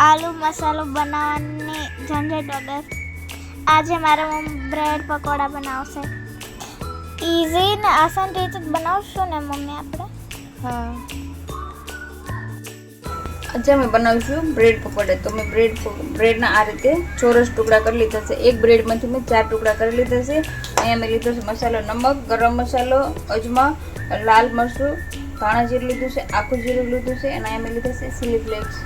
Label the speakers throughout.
Speaker 1: આલુ મસાલો બનાવવાની ઝંઝટ વગર આજે મારા મમ્મી બ્રેડ પકોડા બનાવશે. ઇઝી ને આસાન રીતે બનાવશું ને મમ્મી આપણે?
Speaker 2: હા, આજે અમે બનાવીશું બ્રેડ પકોડા. તો મેં બ્રેડના આ રીતે ચોરસ ટુકડા કરી લીધા છે. એક બ્રેડમાંથી મેં 4 ટુકડા કરી લીધા છે. અહીંયા મેં લીધો છે મસાલો, નમક, ગરમ મસાલો, અજમા, લાલ મરચું, ધાણા જીરું લીધું છે, આખું જીરું લીધું છે, અને અહીંયા મેં લીધા છે ચીલી ફ્લેક્સ.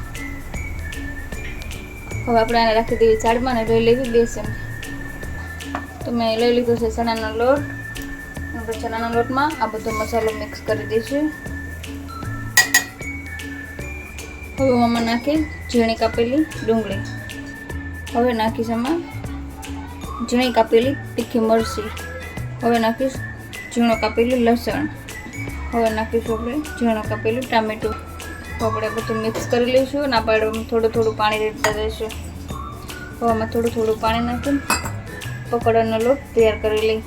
Speaker 2: હવે આપણે આને રાખી દેવી સાઈડમાં અને લઈ લેવી બેસન. તો મેં લઈ લીધો છે ચણાનો લોટ. આપણે ચણાના લોટમાં આ બધો મસાલો મિક્સ કરી દઈશું. હવે આમાં નાખી ઝીણી કાપેલી ડુંગળી. હવે નાખીશ આમાં ઝીણી કાપેલી તીખી મરચી. હવે નાખીશ ઝીણો કાપેલું લસણ. હવે નાખીશું આપણે ઝીણો કાપેલું ટામેટું. તો આપણે બધું મિક્સ કરી લઈશું અને આપણે થોડું પાણી રેડતા જઈશું. હવે આમાં થોડું પાણી નાખીને પકોડાનો લોટ તૈયાર કરી લઈ.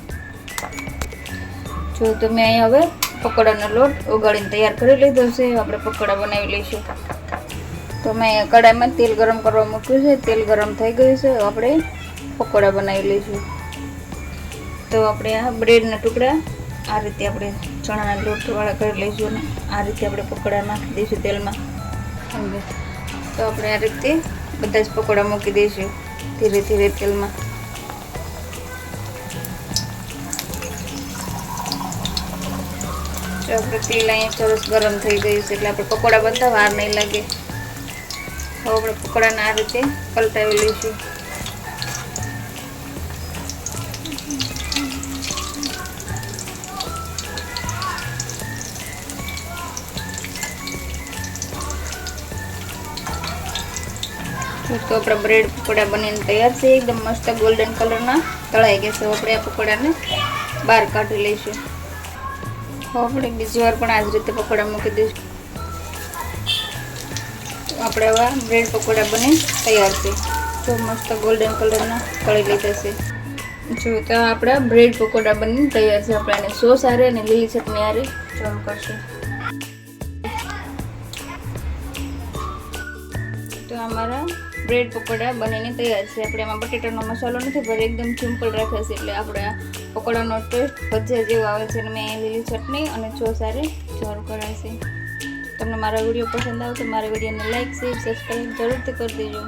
Speaker 2: જો તમે અહીંયા હવે પકોડાનો લોટ ઓગાળીને તૈયાર કરી લીધો છે. આપણે પકોડા બનાવી લઈશું. તો મેં અહીંયા કડાઈમાં તેલ ગરમ કરવા મૂક્યું છે. તેલ ગરમ થઈ ગયું છે. આપણે પકોડા બનાવી લઈશું. તો આપણે આ બ્રેડના ટુકડા આ રીતે આપણે ચણાના લોટવાળા કરી લઈશું અને આ રીતે આપણે પકોડા નાખી દઈશું તેલમાં. તો આપણે આ રીતે બધા જ પકોડા મૂકી દઈશું ધીરે ધીરે તેલમાં. તો આપણે તેલ અહીંયા સરસ ગરમ થઈ ગયું છે એટલે આપણે પકોડા બનતા વાર નહીં લાગે. હવે આપણે પકોડાને આ રીતે પલટાવી લઈશું. તો આપણા બ્રેડ પકોડા બનીને તૈયાર છે. એકદમ મસ્ત ગોલ્ડન કલરના તળાઈ ગયા છે. આપણે આ પકોડાને બહાર કાઢી લઈશું. હવે આપણે બીજી વાર પણ આ જ રીતે પકોડા મૂકી દઈશું. આપણે આવા બ્રેડ પકોડા બની તૈયાર છે. તો મસ્ત ગોલ્ડન કલરના તળી લીધા છે. જો તો આપણા બ્રેડ પકોડા બની તૈયાર છે. આપણે એને સોસ હારે અને લીલી ચટણી હારે સર્વ કરશું. તો અમારા બ્રેડ પકોડા બનીને તૈયાર છે. આપણે એમાં બટેટાનો મસાલો નથી ભરે, એકદમ સિમ્પલ રાખ્યા છે એટલે આપણે આ પકોડાનો ટેસ્ટ ભજીયા જેવો આવે છે. અને મેં લીલી ચટણી અને સોસ સાથે સર્વ કરાય છે. તમને મારા વિડીયો પસંદ આવે તો મારા વિડીયોને લાઈક, શેર, સબસ્ક્રાઈબ જરૂરથી કરી દેજો.